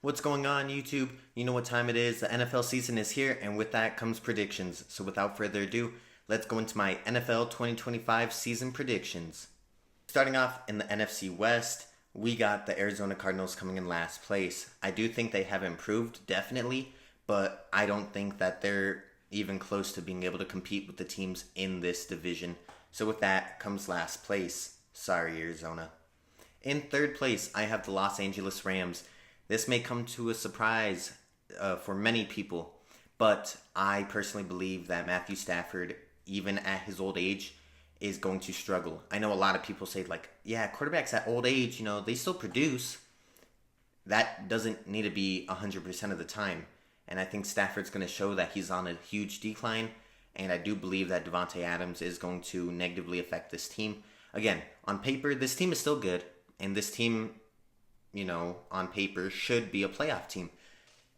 What's going on, YouTube? You know what time it is. The NFL season is here, and with that comes predictions. So without further ado, let's go into my NFL 2025 season predictions. Starting off in the NFC West, we got the Arizona Cardinals coming in last place. I do think they have improved, definitely, but I don't think that they're even close to being able to compete with the teams in this division. So with that comes last place. Sorry, Arizona. In third place, I have the Los Angeles Rams. This may come to a surprise for many people, but I personally believe that Matthew Stafford, even at his old age, is going to struggle. I know a lot of people say, like, yeah, quarterbacks at old age, they still produce. That doesn't need to be 100% of the time. And I think Stafford's going to show that he's on a huge decline. And I do believe that Devontae Adams is going to negatively affect this team. Again, on paper, this team is still good. And this team, on paper, should be a playoff team.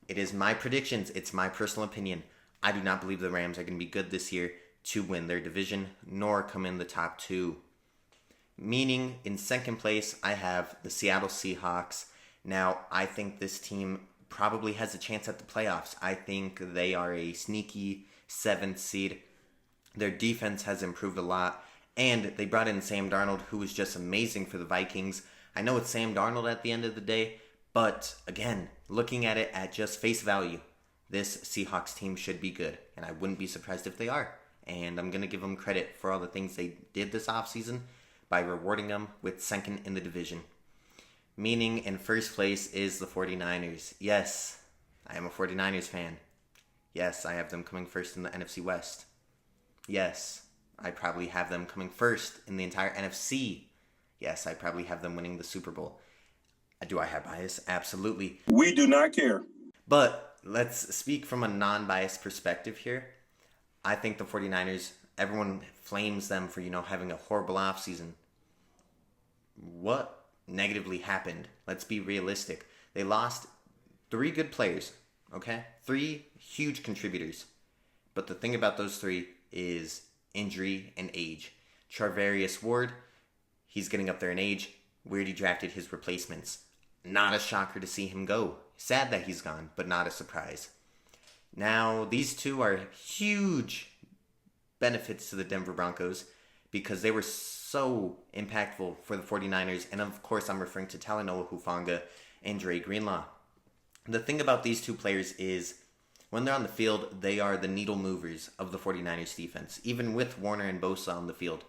It is my predictions. It's my personal opinion. I do not believe the Rams are going to be good this year to win their division, nor come in the top two. Meaning, in second place, I have the Seattle Seahawks. Now, I think this team probably has a chance at the playoffs. I think they are a sneaky 7th seed. Their defense has improved a lot. And they brought in Sam Darnold, who was just amazing for the Vikings. I know it's Sam Darnold at the end of the day, but again, looking at it at just face value, this Seahawks team should be good, and I wouldn't be surprised if they are. And I'm going to give them credit for all the things they did this offseason by rewarding them with second in the division. Meaning in first place is the 49ers. Yes, I am a 49ers fan. Yes, I have them coming first in the NFC West. Yes, I probably have them coming first in the entire NFC. Yes, I probably have them winning the Super Bowl. Do I have bias? Absolutely. We do not care. But let's speak from a non-biased perspective here. I think the 49ers, everyone flames them for, having a horrible offseason. What negatively happened? Let's be realistic. They lost 3 good players, okay? 3 huge contributors. But the thing about those 3 is injury and age. Charvarius Ward, he's getting up there in age. Weirdy drafted his replacements. Not a shocker to see him go. Sad that he's gone, but not a surprise. Now, these 2 are huge benefits to the Denver Broncos because they were so impactful for the 49ers. And of course, I'm referring to Talanoa Hufanga and Dre Greenlaw. The thing about these 2 players is when they're on the field, they are the needle movers of the 49ers defense. Even with Warner and Bosa on the field,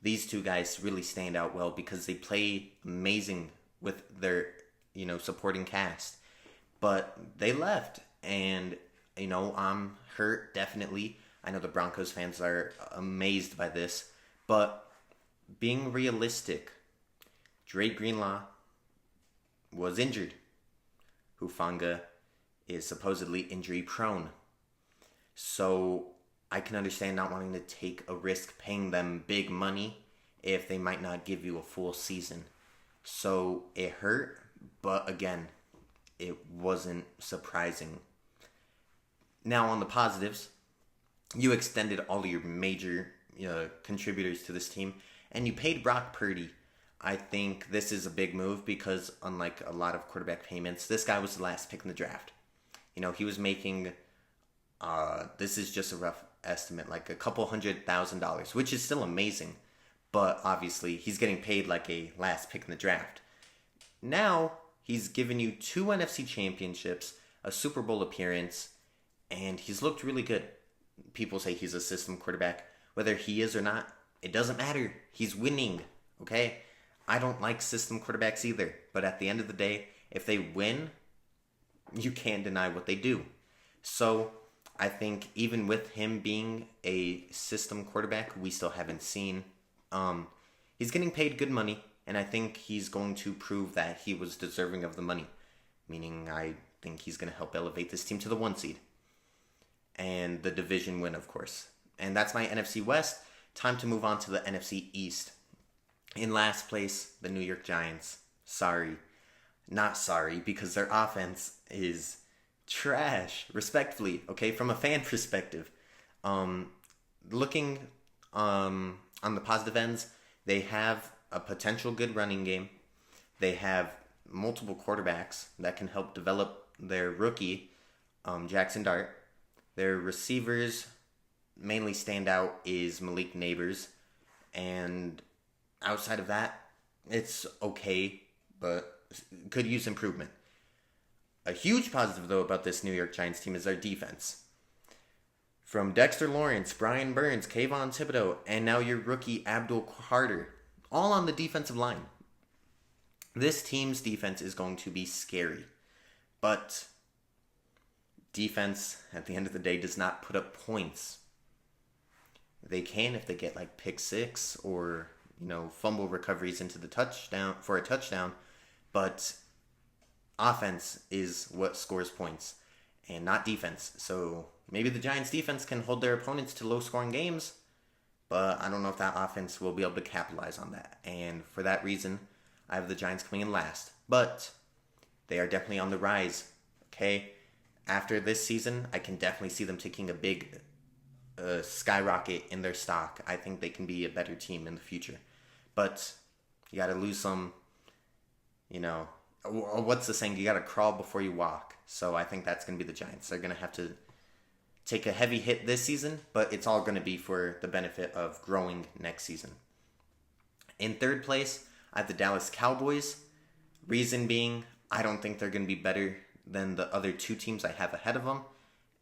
these 2 guys really stand out well because they play amazing with their, supporting cast. But they left, and, I'm hurt, definitely. I know the Broncos fans are amazed by this. But being realistic, Dre Greenlaw was injured. Hufanga is supposedly injury prone. So I can understand not wanting to take a risk paying them big money if they might not give you a full season. So it hurt, but again, it wasn't surprising. Now on the positives, you extended all of your major contributors to this team, and you paid Brock Purdy. I think this is a big move because unlike a lot of quarterback payments, this guy was the last pick in the draft. He was making, this is just a rough estimate, like a couple $100,000, which is still amazing. But obviously, he's getting paid like a last pick in the draft. Now, he's given you 2 NFC championships, a Super Bowl appearance, and he's looked really good. People say he's a system quarterback. Whether he is or not, it doesn't matter. He's winning, okay? I don't like system quarterbacks either. But at the end of the day, if they win, you can't deny what they do. So I think even with him being a system quarterback, we still haven't seen. He's getting paid good money, and I think he's going to prove that he was deserving of the money. Meaning, I think he's going to help elevate this team to the 1 seed. And the division win, of course. And that's my NFC West. Time to move on to the NFC East. In last place, the New York Giants. Sorry. Not sorry, because their offense is trash, respectfully, okay, from a fan perspective. Looking on the positive ends, they have a potential good running game. They have multiple quarterbacks that can help develop their rookie, Jackson Dart. Their receivers mainly stand out is Malik Neighbors, and outside of that, it's okay, but could use improvement. A huge positive, though, about this New York Giants team is their defense. From Dexter Lawrence, Brian Burns, Kayvon Thibodeau, and now your rookie Abdul Carter, all on the defensive line. This team's defense is going to be scary, but defense, at the end of the day, does not put up points. They can if they get like pick six or fumble recoveries into the touchdown for a touchdown, but offense is what scores points and not defense. So maybe the Giants defense can hold their opponents to low scoring games, but I don't know if that offense will be able to capitalize on that. And for that reason, I have the Giants coming in last, but they are definitely on the rise. Okay, after this season, I can definitely see them taking a big skyrocket in their stock. I think they can be a better team in the future, but you got to lose some. What's the saying? You got to crawl before you walk. So I think that's going to be the Giants. They're going to have to take a heavy hit this season, but it's all going to be for the benefit of growing next season. In third place, I have the Dallas Cowboys. Reason being, I don't think they're going to be better than the other two teams I have ahead of them,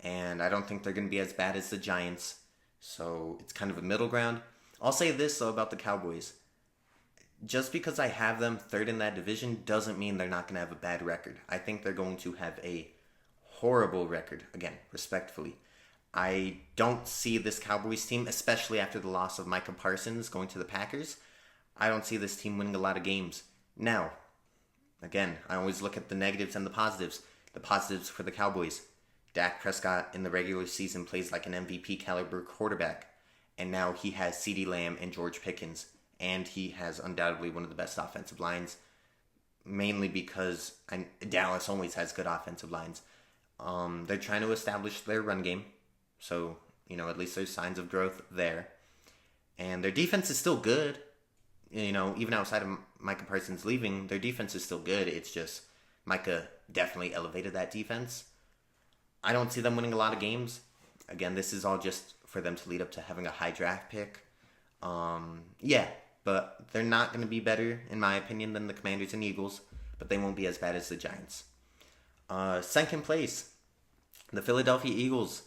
and I don't think they're going to be as bad as the Giants. So it's kind of a middle ground. I'll say this, though, about the Cowboys. Just because I have them third in that division doesn't mean they're not going to have a bad record. I think they're going to have a horrible record, again, respectfully. I don't see this Cowboys team, especially after the loss of Micah Parsons going to the Packers, I don't see this team winning a lot of games. Now, again, I always look at the negatives and the positives. The positives for the Cowboys. Dak Prescott in the regular season plays like an MVP caliber quarterback. And now he has CeeDee Lamb and George Pickens. And he has undoubtedly one of the best offensive lines. Mainly because Dallas always has good offensive lines. They're trying to establish their run game. So, at least there's signs of growth there. And their defense is still good. Even outside of Micah Parsons leaving, their defense is still good. It's just Micah definitely elevated that defense. I don't see them winning a lot of games. Again, this is all just for them to lead up to having a high draft pick. But they're not going to be better, in my opinion, than the Commanders and Eagles, but they won't be as bad as the Giants. Second place, the Philadelphia Eagles.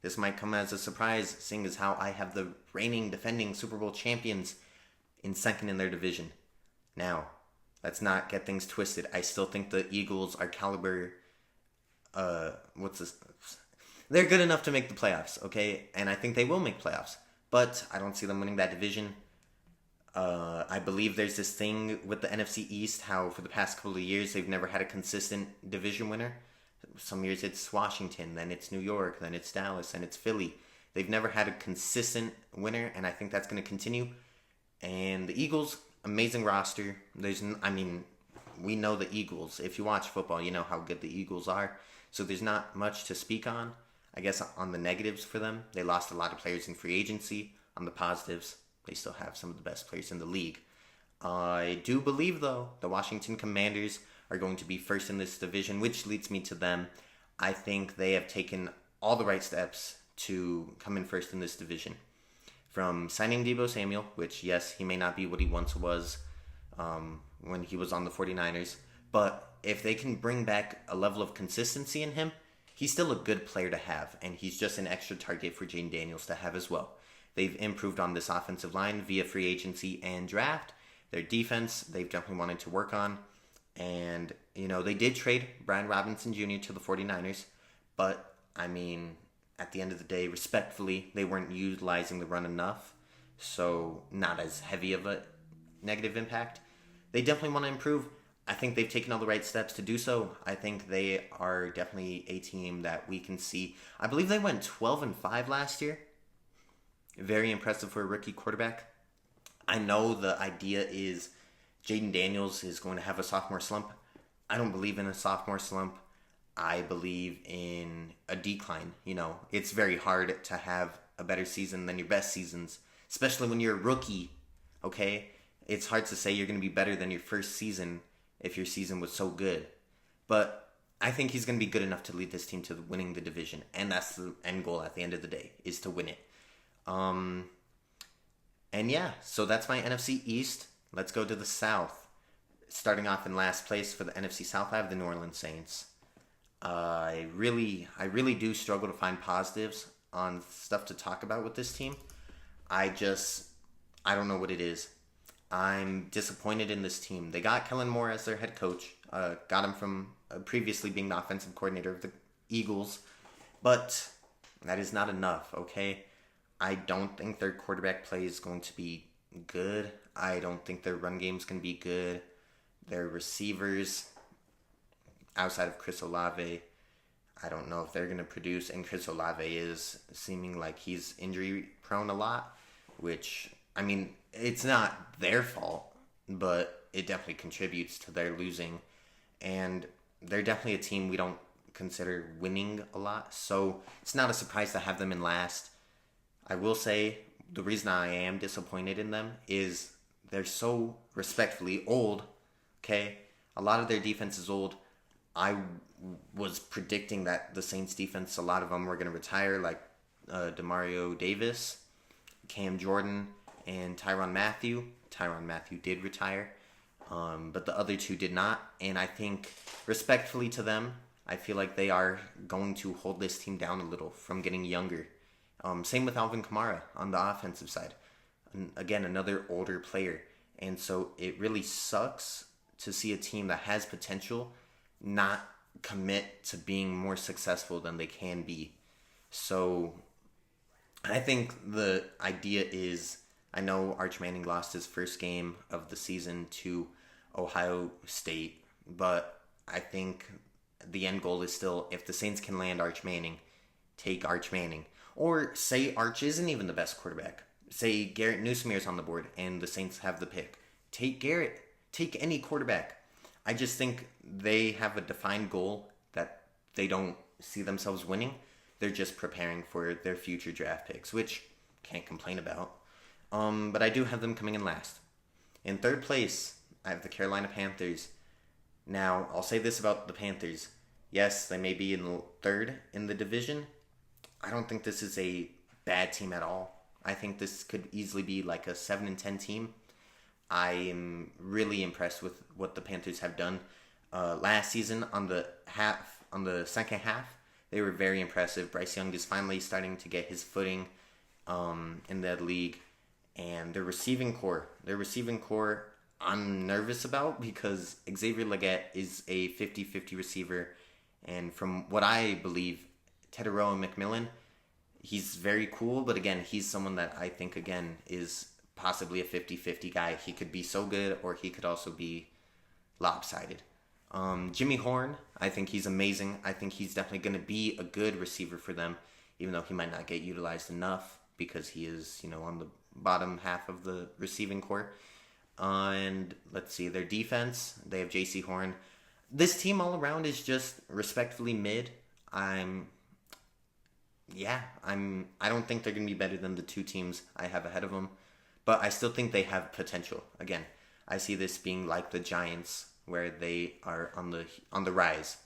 This might come as a surprise, seeing as how I have the reigning, defending Super Bowl champions in second in their division. Now, let's not get things twisted. I still think the Eagles are caliber. They're good enough to make the playoffs, okay? And I think they will make playoffs. But I don't see them winning that division. I believe there's this thing with the NFC East, how for the past couple of years they've never had a consistent division winner. Some years it's Washington, then it's New York, then it's Dallas, then it's Philly. They've never had a consistent winner, and I think that's going to continue. And the Eagles, amazing roster. We know the Eagles. If you watch football, you know how good the Eagles are. So there's not much to speak on. I guess on the negatives for them, they lost a lot of players in free agency. On the positives, they still have some of the best players in the league. I do believe, though, the Washington Commanders are going to be first in this division, which leads me to them. I think they have taken all the right steps to come in first in this division. From signing Deebo Samuel, which, yes, he may not be what he once was when he was on the 49ers, but if they can bring back a level of consistency in him, he's still a good player to have, and he's just an extra target for Jayden Daniels to have as well. They've improved on this offensive line via free agency and draft. Their defense, they've definitely wanted to work on. And, they did trade Brian Robinson Jr. to the 49ers. But, at the end of the day, respectfully, they weren't utilizing the run enough. So, not as heavy of a negative impact. They definitely want to improve. I think they've taken all the right steps to do so. I think they are definitely a team that we can see. I believe they went 12-5 last year. Very impressive for a rookie quarterback. I know the idea is Jayden Daniels is going to have a sophomore slump. I don't believe in a sophomore slump. I believe in a decline. It's very hard to have a better season than your best seasons, especially when you're a rookie, okay? It's hard to say you're going to be better than your first season if your season was so good. But I think he's going to be good enough to lead this team to winning the division, and that's the end goal at the end of the day, is to win it. And yeah, so that's my NFC East. Let's go to the South. Starting off in last place for the NFC South, I have the New Orleans Saints. I really do struggle to find positives on stuff to talk about with this team. I don't know what it is. I'm disappointed in this team. They got Kellen Moore as their head coach. Got him from previously being the offensive coordinator of the Eagles. But that is not enough, okay? I don't think their quarterback play is going to be good. I don't think their run game's going to be good. Their receivers, outside of Chris Olave, I don't know if they're going to produce. And Chris Olave is seeming like he's injury prone a lot, which, I mean, it's not their fault, but it definitely contributes to their losing. And they're definitely a team we don't consider winning a lot, so it's not a surprise to have them in last. I will say the reason I am disappointed in them is they're so respectfully old, okay? A lot of their defense is old. I was predicting that the Saints defense, a lot of them were going to retire, like Demario Davis, Cam Jordan, and Tyrann Mathieu. Tyrann Mathieu did retire, but the other two did not. And I think, respectfully to them, I feel like they are going to hold this team down a little from getting younger. Same with Alvin Kamara on the offensive side. And again, another older player. And so it really sucks to see a team that has potential not commit to being more successful than they can be. So I think the idea is, I know Arch Manning lost his first game of the season to Ohio State, but I think the end goal is still, if the Saints can land Arch Manning, take Arch Manning. Or say Arch isn't even the best quarterback. Say Garrett Newsomere's on the board and the Saints have the pick. Take Garrett. Take any quarterback. I just think they have a defined goal that they don't see themselves winning. They're just preparing for their future draft picks, which can't complain about. But I do have them coming in last. In third place, I have the Carolina Panthers. Now, I'll say this about the Panthers. Yes, they may be in third in the division. I don't think this is a bad team at all. I think this could easily be like a 7-10 team. I am really impressed with what the Panthers have done. Last season on the second half, they were very impressive. Bryce Young is finally starting to get his footing in the league. And their receiving core, I'm nervous about because Xavier Legette is a 50-50 receiver. And from what I believe, Teteroa McMillan, he's very cool, but again, he's someone that I think, again, is possibly a 50-50 guy. He could be so good, or he could also be lopsided. Jimmy Horn, I think he's amazing. I think he's definitely going to be a good receiver for them, even though he might not get utilized enough because he is, on the bottom half of the receiving core. And let's see, their defense, they have J.C. Horn. This team all around is just respectfully mid. I don't think they're going to be better than the two teams I have ahead of them, but I still think they have potential. Again, I see this being like the Giants, where they are on the rise.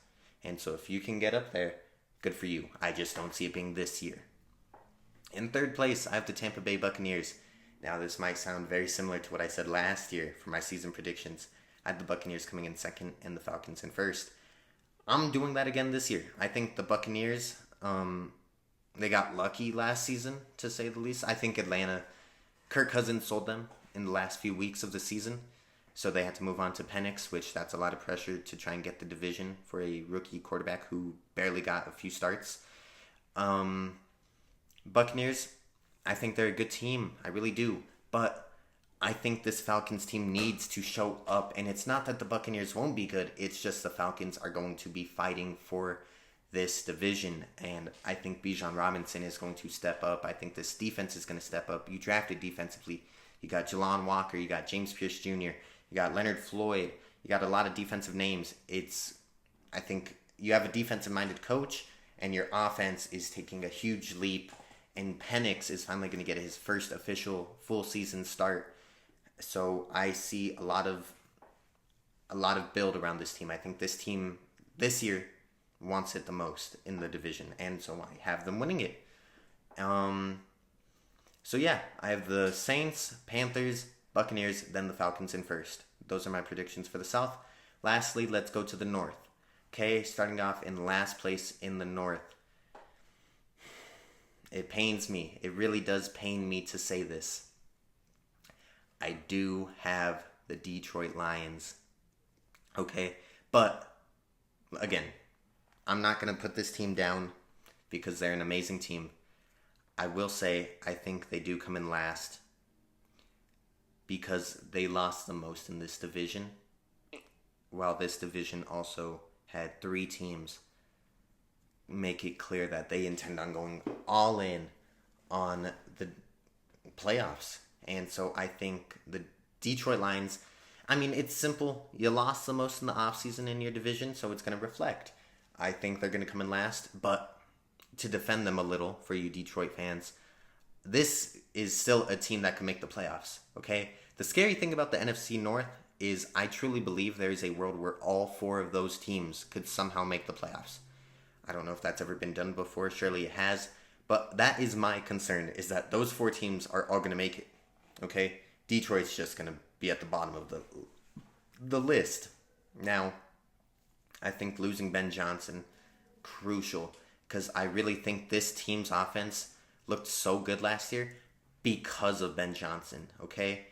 And so if you can get up there, good for you. I just don't see it being this year. In third place, I have the Tampa Bay Buccaneers. Now, this might sound very similar to what I said last year for my season predictions. I had the Buccaneers coming in second and the Falcons in first. I'm doing that again this year. I think the Buccaneers, they got lucky last season, to say the least. I think Kirk Cousins sold them in the last few weeks of the season, so they had to move on to Penix, which that's a lot of pressure to try and get the division for a rookie quarterback who barely got a few starts. Buccaneers, I think they're a good team. I really do. But I think this Falcons team needs to show up. And it's not that the Buccaneers won't be good. It's just the Falcons are going to be fighting for this division. And I think Bijan Robinson is going to step up. I think this defense is going to step up. You drafted defensively. You got Jelon Walker. You got James Pierce Jr. You got Leonard Floyd. You got a lot of defensive names. I think you have a defensive-minded coach. And your offense is taking a huge leap. And Penix is finally going to get his first official full season start. So I see a lot of a lot of build around this team. I think this team this year wants it the most in the division, and so I have them winning it. So yeah, I have the Saints, Panthers, Buccaneers, then the Falcons in first. Those are my predictions for the South. Lastly, let's go to the North. Okay, starting off in last place in the North. It pains me. It really does pain me to say this. I do have the Detroit Lions. Okay, but again, I'm not going to put this team down because they're an amazing team. I will say I think they do come in last because they lost the most in this division, while this division also had 3 teams make it clear that they intend on going all in on the playoffs. And so I think the Detroit Lions, I mean, it's simple. You lost the most in the offseason in your division, so it's going to reflect. I think they're going to come in last, but to defend them a little for you Detroit fans, this is still a team that can make the playoffs, okay? The scary thing about the NFC North is I truly believe there is a world where all 4 of those teams could somehow make the playoffs. I don't know if that's ever been done before. Surely it has. But that is my concern, is that those 4 teams are all going to make it, okay? Detroit's just going to be at the bottom of the list. Now, I think losing Ben Johnson, crucial, because I really think this team's offense looked so good last year because of Ben Johnson, okay?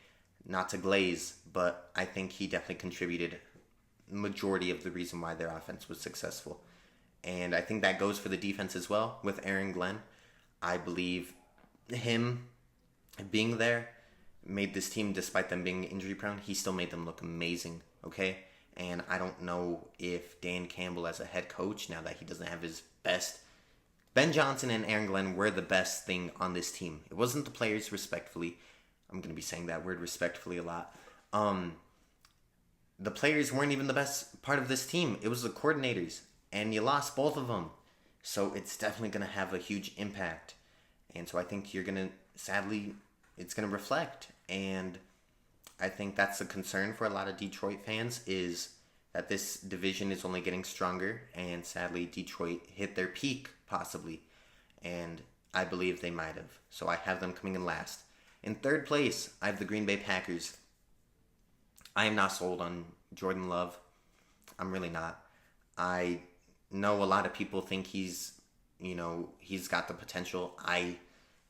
Not to glaze, but I think he definitely contributed majority of the reason why their offense was successful. And I think that goes for the defense as well with Aaron Glenn. I believe him being there made this team, despite them being injury prone, he still made them look amazing, okay? And I don't know if Dan Campbell as a head coach, now that he doesn't have his best, Ben Johnson and Aaron Glenn were the best thing on this team. It wasn't the players, respectfully. I'm going to be saying that word respectfully a lot. The players weren't even the best part of this team. It was the coordinators. And you lost both of them. So it's definitely going to have a huge impact. And so I think you're going to, sadly, it's going to reflect. And I think that's a concern for a lot of Detroit fans, is that this division is only getting stronger. And sadly, Detroit hit their peak, possibly. And I believe they might have. So I have them coming in last. In third place, I have the Green Bay Packers. I am not sold on Jordan Love. I'm really not. I know a lot of people think he's got the potential. I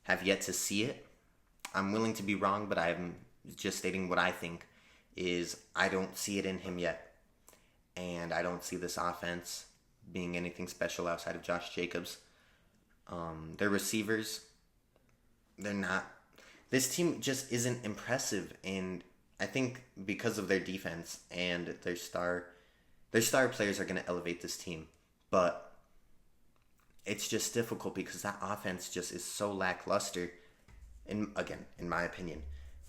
have yet to see it. I'm willing to be wrong, but I'm just stating what I think is I don't see it in him yet. And I don't see this offense being anything special outside of Josh Jacobs. Their receivers, they're not. This team just isn't impressive, and I think because of their defense and their star players are going to elevate this team. But it's just difficult because that offense just is so lackluster, in my opinion.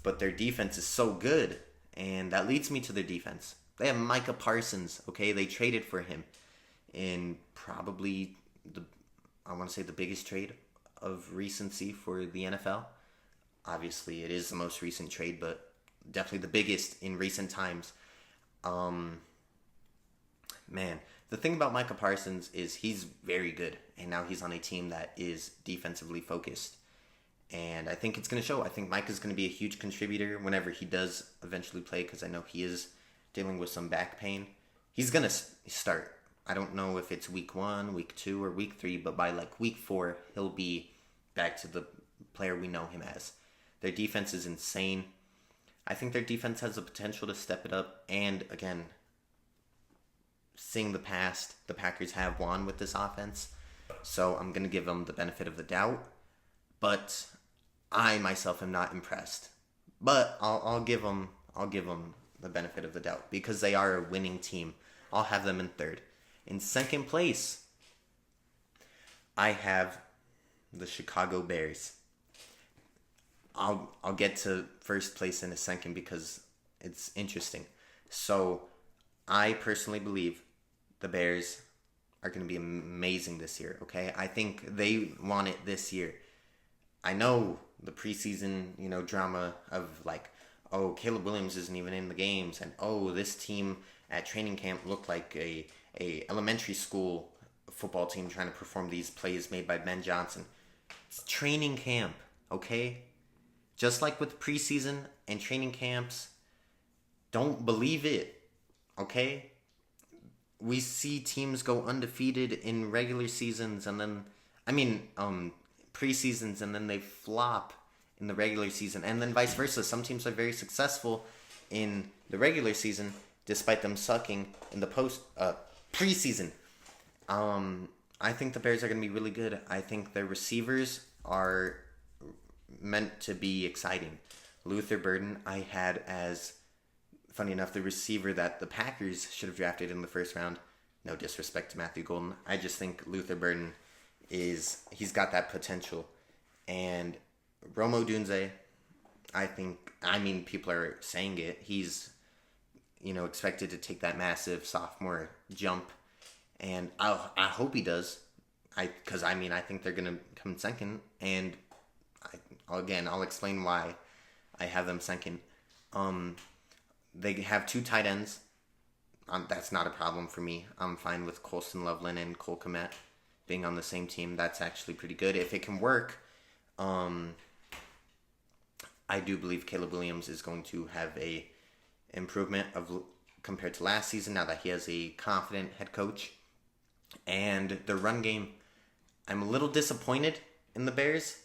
But their defense is so good, and that leads me to their defense. They have Micah Parsons, okay? They traded for him in probably the biggest trade of recency for the NFL. Obviously, it is the most recent trade, but definitely the biggest in recent times. Man, the thing about Micah Parsons is he's very good, and now he's on a team that is defensively focused. And I think it's going to show. I think Micah's going to be a huge contributor whenever he does eventually play, because I know he is dealing with some back pain. He's going to start. I don't know if it's week 1, week 2, or week 3, but by week 4, he'll be back to the player we know him as. Their defense is insane. I think their defense has the potential to step it up. And again, seeing the past, the Packers have won with this offense. So I'm going to give them the benefit of the doubt. But I myself am not impressed. But I'll give them the benefit of the doubt because they are a winning team. I'll have them in third. In second place, I have the Chicago Bears. I'll get to first place in a second because it's interesting. So I personally believe the Bears are going to be amazing this year, okay? I think they want it this year. I know the preseason, drama of Caleb Williams isn't even in the games, and this team at training camp looked like a elementary school football team trying to perform these plays made by Ben Johnson. It's training camp, okay? Just like with preseason and training camps, don't believe it, okay? We see teams go undefeated in regular seasons and then, preseasons, and then they flop in the regular season, and then vice versa. Some teams are very successful in the regular season despite them sucking in the preseason. I think the Bears are going to be really good. I think their receivers are meant to be exciting. Luther Burden, I had as, funny enough, the receiver that the Packers should have drafted in the first round. No disrespect to Matthew Golden. I just think Luther Burden he's got that potential. And Rome Odunze, people are saying it. He's, expected to take that massive sophomore jump. And I hope he does. I think they're going to come second. And I'll explain why I have them second. They have 2 tight ends. That's not a problem for me. I'm fine with Colston Loveland and Cole Kmet being on the same team. That's actually pretty good. If it can work, I do believe Caleb Williams is going to have a improvement compared to last season now that he has a confident head coach. And the run game, I'm a little disappointed in the Bears,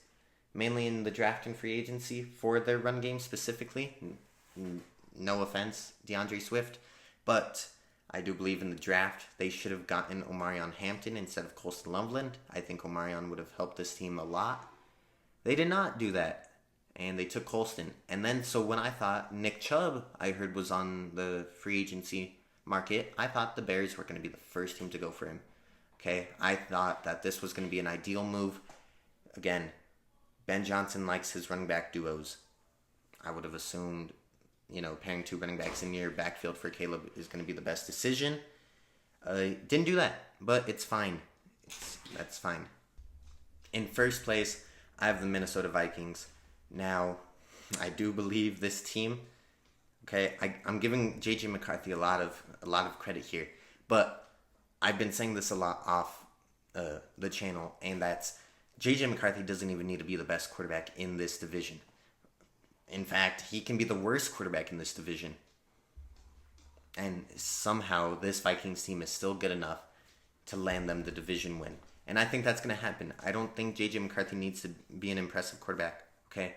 mainly in the draft and free agency for their run game specifically. No offense, DeAndre Swift, but I do believe in the draft they should have gotten Omarion Hampton instead of Colston Loveland. I think Omarion would have helped this team a lot. They did not do that, and they took Colston. And then, so when I thought Nick Chubb, I heard, was on the free agency market, I thought the Bears were going to be the first team to go for him. Okay, I thought that this was going to be an ideal move. Again, Ben Johnson likes his running back duos. I would have assumed, pairing 2 running backs in your backfield for Caleb is going to be the best decision. Didn't do that, but it's fine. That's fine. In first place, I have the Minnesota Vikings. Now, I do believe this team. Okay, I'm giving J.J. McCarthy a lot of credit here, but I've been saying this a lot off the channel, and that's J.J. McCarthy doesn't even need to be the best quarterback in this division. In fact, he can be the worst quarterback in this division. And somehow this Vikings team is still good enough to land them the division win. And I think that's going to happen. I don't think J.J. McCarthy needs to be an impressive quarterback, okay?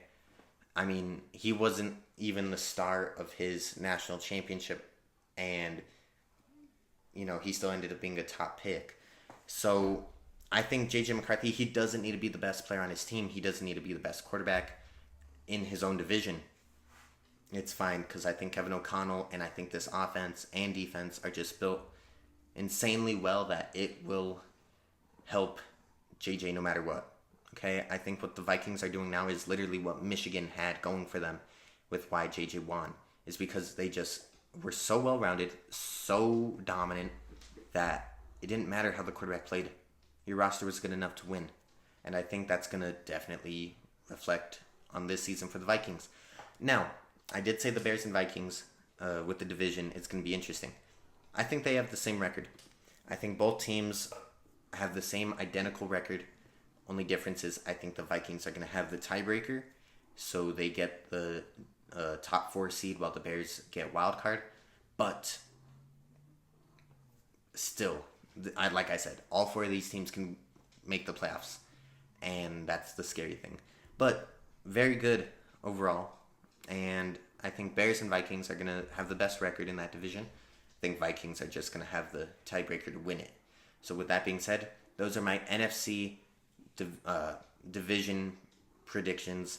He wasn't even the star of his national championship, and, he still ended up being a top pick. So I think J.J. McCarthy, he doesn't need to be the best player on his team. He doesn't need to be the best quarterback in his own division. It's fine, because I think Kevin O'Connell and I think this offense and defense are just built insanely well that it will help JJ no matter what. Okay, I think what the Vikings are doing now is literally what Michigan had going for them with why JJ won, is because they just were so well-rounded, so dominant, that it didn't matter how the quarterback played. Your roster was good enough to win. And I think that's going to definitely reflect on this season for the Vikings. Now, I did say the Bears and Vikings with the division, it's going to be interesting. I think they have the same record. I think both teams have the same identical record. Only difference is I think the Vikings are going to have the tiebreaker, so they get the top 4 seed while the Bears get wild card. But still, like I said, all 4 of these teams can make the playoffs, and that's the scary thing. But very good overall, and I think Bears and Vikings are going to have the best record in that division. I think Vikings are just going to have the tiebreaker to win it. So with that being said, those are my NFC division predictions.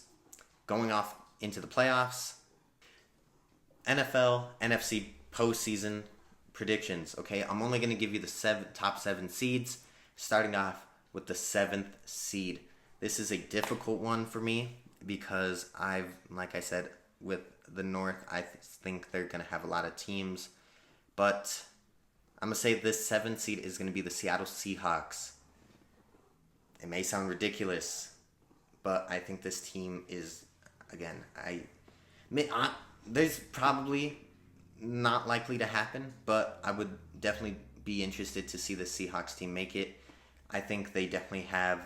Going off into the playoffs, NFL, NFC postseason predictions. Okay, I'm only going to give you the top 7 seeds, starting off with the 7th seed. This is a difficult one for me because like I said, with the North, I think they're going to have a lot of teams. But I'm going to say this 7th seed is going to be the Seattle Seahawks. It may sound ridiculous, but I think this team is, again, there's probably not likely to happen, but I would definitely be interested to see the Seahawks team make it. I think they definitely have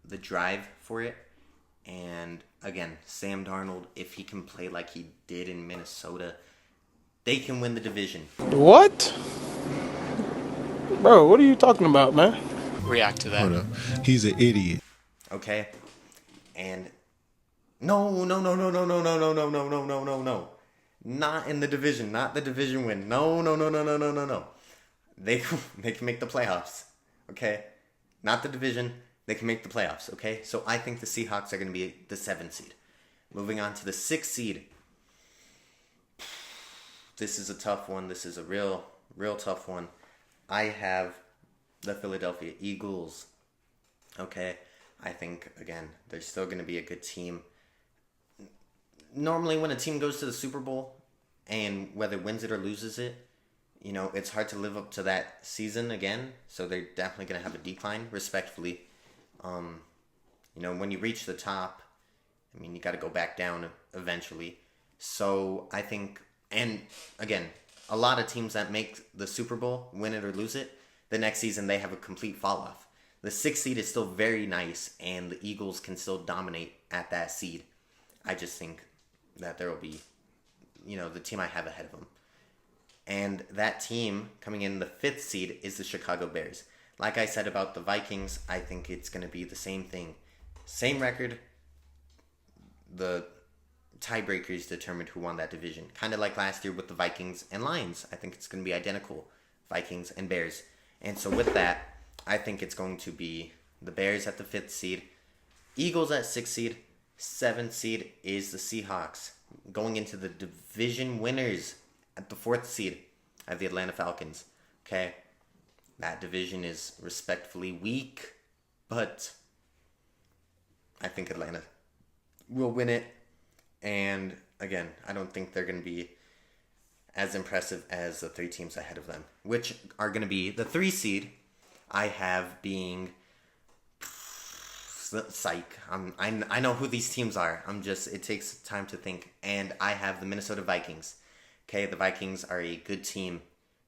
the drive for it. And again, Sam Darnold, if he can play like he did in Minnesota, they can win the division. What? Bro, what are you talking about, man? React to that. Hold up. He's an idiot. Okay? And no. Not in the division. Not the division win. No. They can make the playoffs. Okay? Not the division. They can make the playoffs. Okay? So I think the Seahawks are going to be the 7th seed. Moving on to the 6th seed. This is a tough one. This is a real tough one. I have the Philadelphia Eagles. Okay? I think, again, they're still going to be a good team. Normally, when a team goes to the Super Bowl, and whether wins it or loses it, you know, it's hard to live up to that season again. So they're definitely going to have a decline, respectfully. You know, when you reach the top, I mean, you got to go back down eventually. So I think, and again, a lot of teams that make the Super Bowl, win it or lose it, the next season they have a complete fall off. The 6th seed is still very nice, and the Eagles can still dominate at that seed. I just think that there will be, you know, the team I have ahead of them. And that team coming in the 5th seed is the Chicago Bears. Like I said about the Vikings, I think it's going to be the same thing. Same record. The tiebreakers determined who won that division. Kind of like last year with the Vikings and Lions. I think it's going to be identical. Vikings and Bears. And so with that, I think it's going to be the Bears at the 5th seed. Eagles at 6th seed. 7th seed is the Seahawks. Going into the division winners at the 4th seed, I have the Atlanta Falcons. Okay? That division is respectfully weak, but I think Atlanta will win it. And again, I don't think they're going to be as impressive as the 3 teams ahead of them, which are going to be the 3 seed I have being psych. I know who these teams are. It takes time to think. And I have the Minnesota Vikings. Okay, the Vikings are a good team.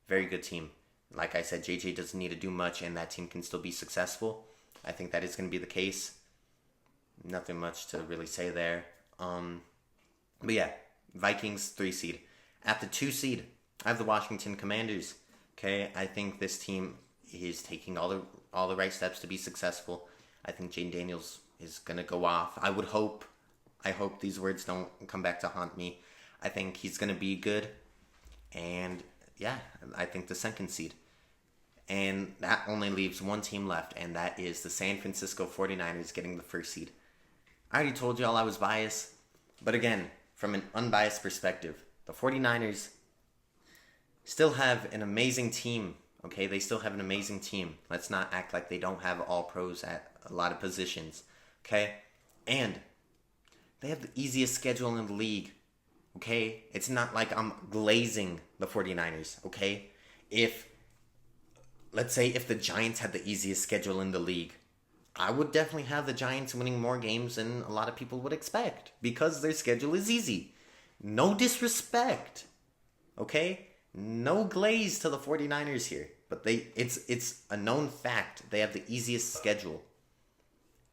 Very good team. Like I said, JJ doesn't need to do much, and that team can still be successful. I think that is going to be the case. Nothing much to really say there. But yeah, Vikings 3 seed. At the 2 seed, I have the Washington Commanders. Okay, I think this team is taking all the right steps to be successful. I think Jane Daniels is going to go off. I hope these words don't come back to haunt me. I think he's going to be good. And yeah, I think the 2nd seed. And that only leaves one team left, and that is the San Francisco 49ers getting the 1st seed. I already told y'all I was biased. But again, from an unbiased perspective, the 49ers still have an amazing team. Okay, they still have an amazing team. Let's not act like they don't have all pros at a lot of positions. Okay? And they have the easiest schedule in the league. Okay? It's not like I'm glazing the 49ers. Okay? Let's say if the Giants had the easiest schedule in the league, I would definitely have the Giants winning more games than a lot of people would expect because their schedule is easy. No disrespect. Okay? No glaze to the 49ers here. But it's a known fact. They have the easiest schedule.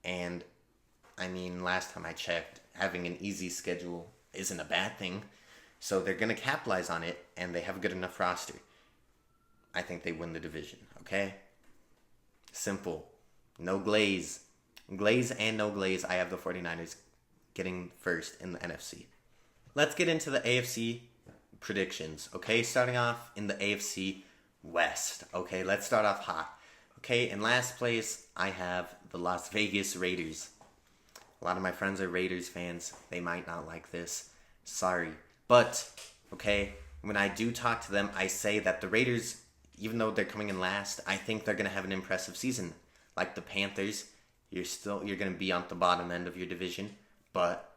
And, I mean, last time I checked, having an easy schedule isn't a bad thing. So they're going to capitalize on it, and they have a good enough roster. I think they win the division, okay? Simple. No glaze. Glaze and no glaze, I have the 49ers getting first in the NFC. Let's get into the AFC predictions, okay? Starting off in the AFC West. Okay, let's start off hot. Okay, in last place, I have the Las Vegas Raiders. A lot of my friends are Raiders fans. They might not like this. Sorry. But, okay, when I do talk to them, I say that the Raiders, even though they're coming in last, I think they're going to have an impressive season. Like the Panthers, you're going to be on the bottom end of your division. But,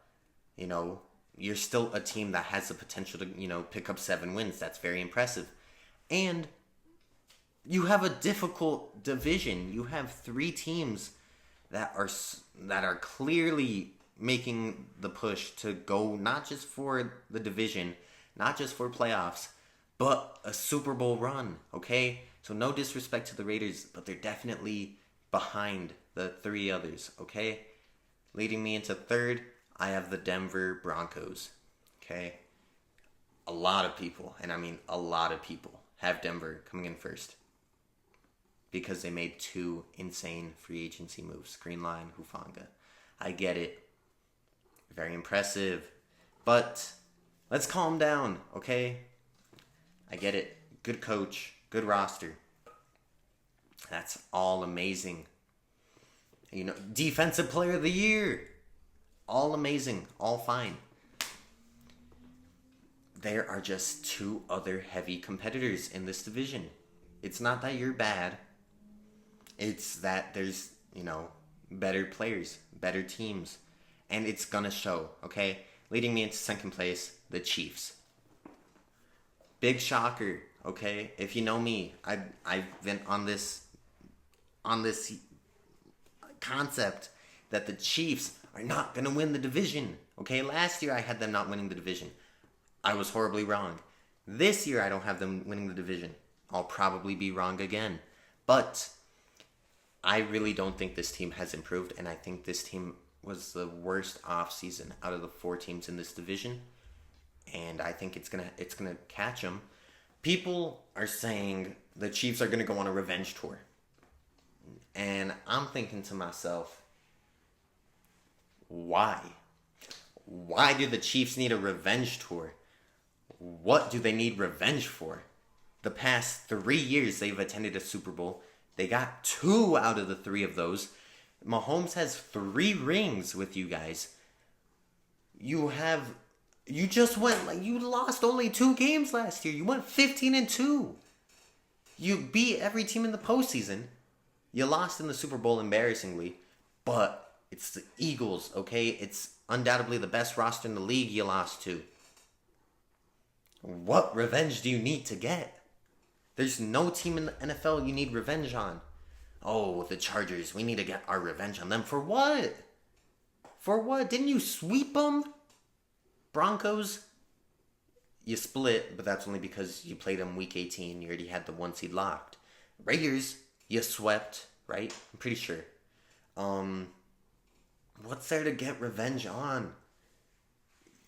you know, you're still a team that has the potential to, you know, pick up 7 wins. That's very impressive. And you have a difficult division. You have 3 teams that are clearly making the push to go not just for the division, not just for playoffs, but a Super Bowl run, okay? So no disrespect to the Raiders, but they're definitely behind the three others, okay? Leading me into third, I have the Denver Broncos, okay? A lot of people, and I mean a lot of people, have Denver coming in first because they made two insane free agency moves, Greenline, Hufanga. I get it. Very impressive. But let's calm down, okay? I get it. Good coach, good roster. That's all amazing. You know, defensive player of the year. All amazing, all fine. There are just two other heavy competitors in this division. It's not that you're bad. It's that there's, better players, better teams. And it's gonna show, okay? Leading me into second place, the Chiefs. Big shocker, okay? If you know me, I've been on this concept that the Chiefs are not gonna win the division. Okay, last year I had them not winning the division. I was horribly wrong. This year I don't have them winning the division. I'll probably be wrong again. But I really don't think this team has improved, and I think this team was the worst offseason out of the four teams in this division. And I think it's gonna catch them. People are saying the Chiefs are gonna go on a revenge tour. And I'm thinking to myself, why? Why do the Chiefs need a revenge tour? What do they need revenge for? The past 3 years they've attended a Super Bowl. They got 2 out of the 3 of those. Mahomes has 3 rings with you guys. You lost only 2 games last year. You went 15-2. You beat every team in the postseason. You lost in the Super Bowl embarrassingly, but it's the Eagles, okay? It's undoubtedly the best roster in the league you lost to. What revenge do you need to get? There's no team in the NFL you need revenge on. Oh, the Chargers, we need to get our revenge on them. For what? For what? Didn't you sweep them? Broncos, you split, but that's only because you played them week 18. You already had the 1 seed locked. Raiders, you swept, right? I'm pretty sure. What's there to get revenge on?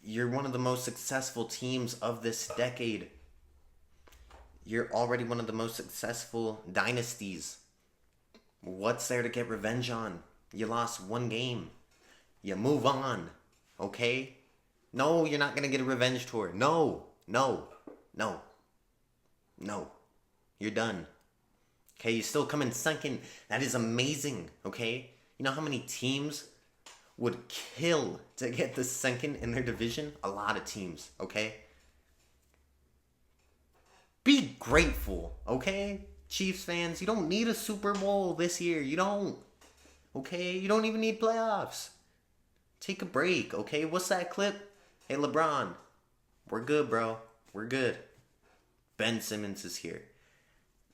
You're one of the most successful teams of this decade. You're already one of the most successful dynasties. What's there to get revenge on? You lost 1 game. You move on, okay? No, you're not going to get a revenge tour. No. You're done. Okay, you still come in second. That is amazing, okay? You know how many teams would kill to get the second in their division? A lot of teams, okay? Be grateful, okay? Chiefs fans, you don't need a Super Bowl this year. You don't, okay? You don't even need playoffs. Take a break, okay? What's that clip? Hey, LeBron, we're good, bro. We're good. Ben Simmons is here.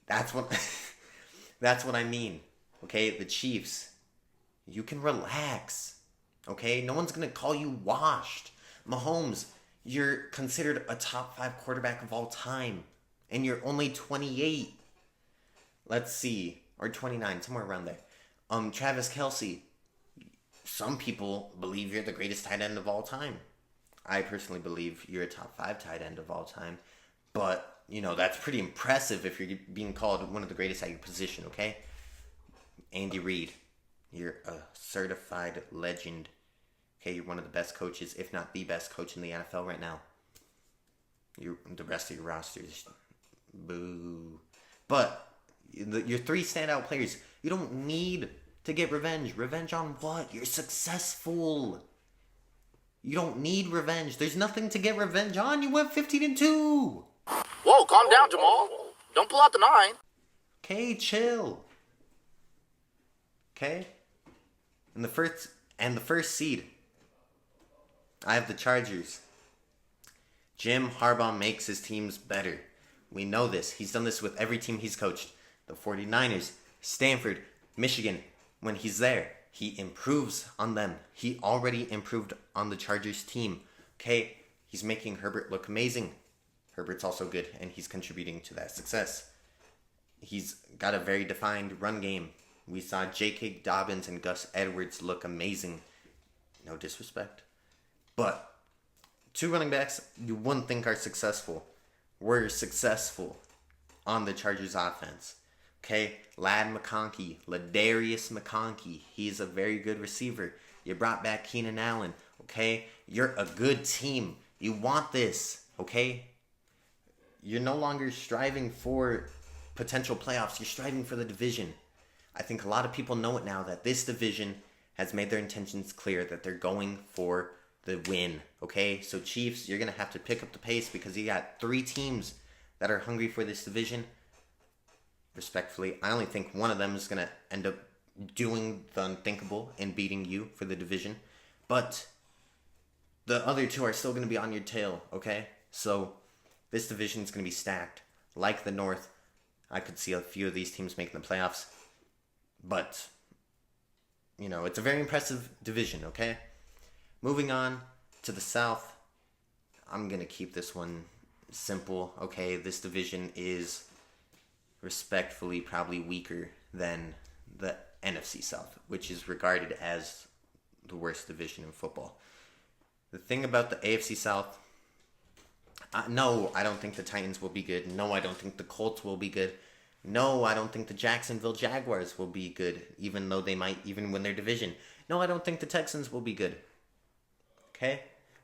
That's what I mean, okay? The Chiefs, you can relax, okay? No one's going to call you washed. Mahomes, you're considered a top 5 quarterback of all time, and you're only 28. Let's see, or 29, somewhere around there. Travis Kelce, some people believe you're the greatest tight end of all time. I personally believe you're a top 5 tight end of all time, but that's pretty impressive if you're being called one of the greatest at your position, okay? Andy Reid, you're a certified legend. Okay, you're one of the best coaches, if not the best coach in the NFL right now. The rest of your rosters, boo. But your 3 standout players, you don't need to get revenge. Revenge on what? You're successful. You don't need revenge. There's nothing to get revenge on. You went 15-2. Whoa, calm down, Jamal. Don't pull out the 9. Okay, chill. Okay? And the first seed, I have the Chargers. Jim Harbaugh makes his teams better. We know this. He's done this with every team he's coached. The 49ers, Stanford, Michigan. When he's there, he improves on them. He already improved on the Chargers team. Okay? He's making Herbert look amazing. Herbert's also good, and he's contributing to that success. He's got a very defined run game. We saw J.K. Dobbins and Gus Edwards look amazing. No disrespect. But two running backs you wouldn't think are successful were successful on the Chargers offense. Okay, Ladarius McConkey. He's a very good receiver. You brought back Keenan Allen. Okay, you're a good team. You want this. Okay, you're no longer striving for potential playoffs. You're striving for the division. I think a lot of people know it now that this division has made their intentions clear that they're going for the win. Okay, so Chiefs, you're gonna have to pick up the pace because you got 3 teams that are hungry for this division. Respectfully, I only think one of them is going to end up doing the unthinkable and beating you for the division. But the other 2 are still going to be on your tail, okay? So this division is going to be stacked. Like the North, I could see a few of these teams making the playoffs. But, you know, it's a very impressive division, okay? Moving on to the South, I'm going to keep this one simple, okay? This division is respectfully probably weaker than the NFC South, which is regarded as the worst division in football. The thing about the AFC South, no, I don't think the Titans will be good. No, I don't think the Colts will be good. No, I don't think the Jacksonville Jaguars will be good, even though they might even win their division. No, I don't think the Texans will be good. Okay?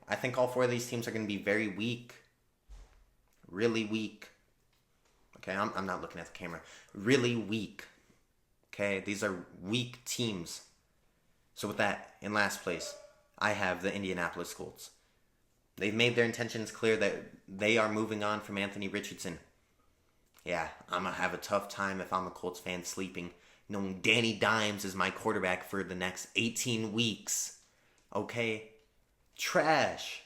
I think all 4 of these teams are going to be very weak. Really weak. Okay, I'm not looking at the camera. Really weak. Okay, these are weak teams. So with that, in last place, I have the Indianapolis Colts. They've made their intentions clear that they are moving on from Anthony Richardson. Yeah, I'm going to have a tough time if I'm a Colts fan sleeping, knowing Danny Dimes is my quarterback for the next 18 weeks. Okay? Trash.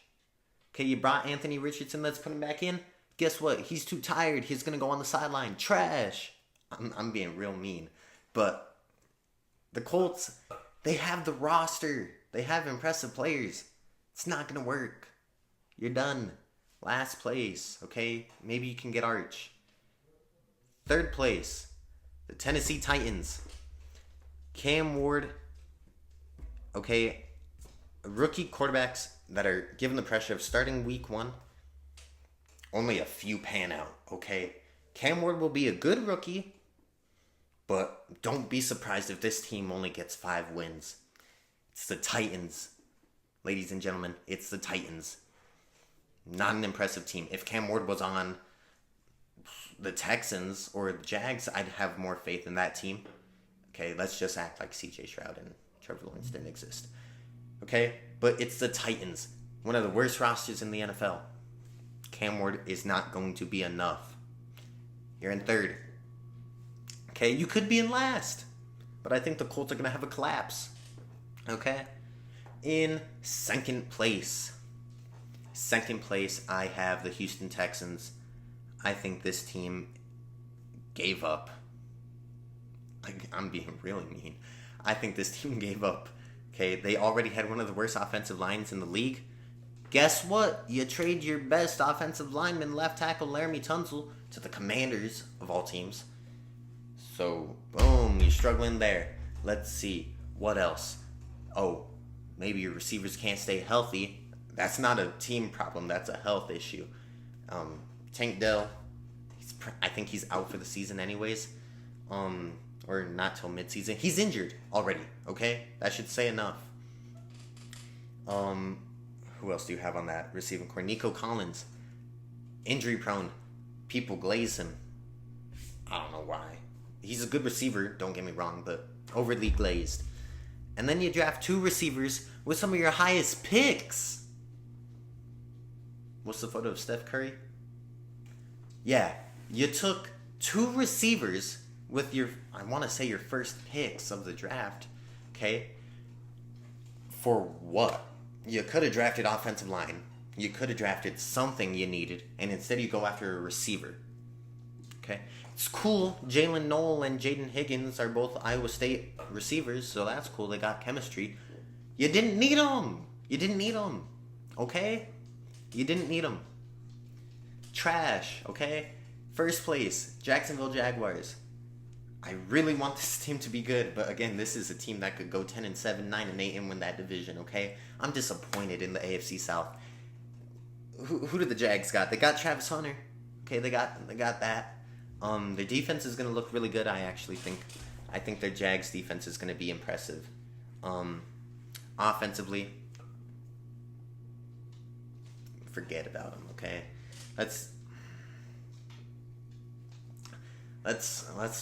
Okay, you brought Anthony Richardson, let's put him back in. Guess what? He's too tired. He's going to go on the sideline. Trash. I'm being real mean. But the Colts, they have the roster. They have impressive players. It's not going to work. You're done. Last place, okay? Maybe you can get Arch. 3rd place, the Tennessee Titans. Cam Ward, okay? Rookie quarterbacks that are given the pressure of starting week 1. Only a few pan out, okay? Cam Ward will be a good rookie, but don't be surprised if this team only gets 5 wins. It's the Titans. Ladies and gentlemen, it's the Titans. Not an impressive team. If Cam Ward was on the Texans or the Jags, I'd have more faith in that team. Okay, let's just act like CJ Stroud and Trevor Lawrence didn't exist. Okay, but it's the Titans. One of the worst rosters in the NFL. Cam Ward is not going to be enough. You're in 3rd. Okay, you could be in last. But I think the Colts are going to have a collapse. Okay? In 2nd place. 2nd place, I have the Houston Texans. I think this team gave up. I'm being really mean. I think this team gave up. Okay, they already had one of the worst offensive lines in the league. Guess what? You trade your best offensive lineman, left tackle Laramie Tunsil, to the Commanders, of all teams. So, boom, you're struggling there. Let's see. What else? Oh, maybe your receivers can't stay healthy. That's not a team problem. That's a health issue. Tank Dell, I think he's out for the season anyways. Or not till midseason. He's injured already, okay? That should say enough. Who else do you have on that receiving core? Nico Collins, injury prone. People glaze him. I don't know why. He's a good receiver, don't get me wrong, but overly glazed. And then you draft 2 receivers with some of your highest picks. What's the photo of Steph Curry? Yeah, you took 2 receivers with your, I want to say your first picks of the draft, okay? For what? You could have drafted offensive line. You could have drafted something you needed, and instead you go after a receiver. Okay? It's cool. Jalen Noel and Jaden Higgins are both Iowa State receivers, so that's cool. They got chemistry. You didn't need them. You didn't need them. Okay? You didn't need them. trash, okay? First place, Jacksonville Jaguars. I really want this team to be good, but again, this is a team that could go 10-7, 9-8, and win that division, okay? I'm disappointed in the AFC South. Who did the Jags got? They got Travis Hunter. Okay, they got that. Their defense is gonna look really good. I think their Jags defense is gonna be impressive. Offensively, forget about them. Okay, let's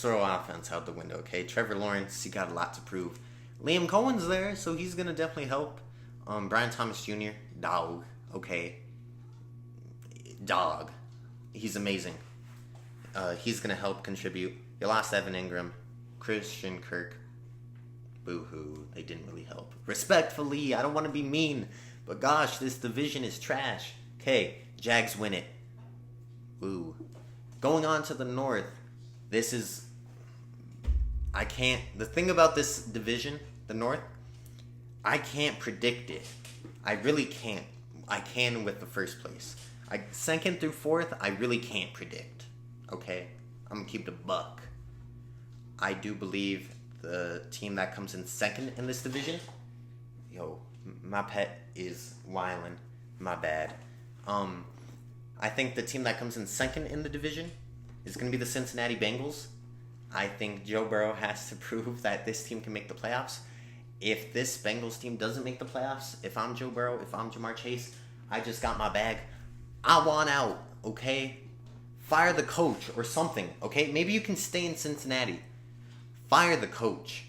throw offense out the window. Okay, Trevor Lawrence, he got a lot to prove. Liam Cohen's there, so he's gonna definitely help. Brian Thomas Jr., dog. Okay, dog. He's amazing. He's gonna help contribute. You lost Evan Ingram, Christian Kirk. Boo-hoo, they didn't really help. Respectfully, I don't want to be mean, but gosh, this division is trash. Okay, Jags win it. Ooh. Going on to the North, the thing about this division, the North, I can't predict it. I really can't. I can with the first place. Second through fourth, I really can't predict. Okay? I'm going to keep it a buck. I do believe the team that comes in second in this division, my pet is wildin'. My bad. I think the team that comes in second in the division is going to be the Cincinnati Bengals. I think Joe Burrow has to prove that this team can make the playoffs. If this Bengals team doesn't make the playoffs, if I'm Joe Burrow, if I'm Jamar Chase, I just got my bag. I want out, okay? Fire the coach or something, okay? Maybe you can stay in Cincinnati. Fire the coach.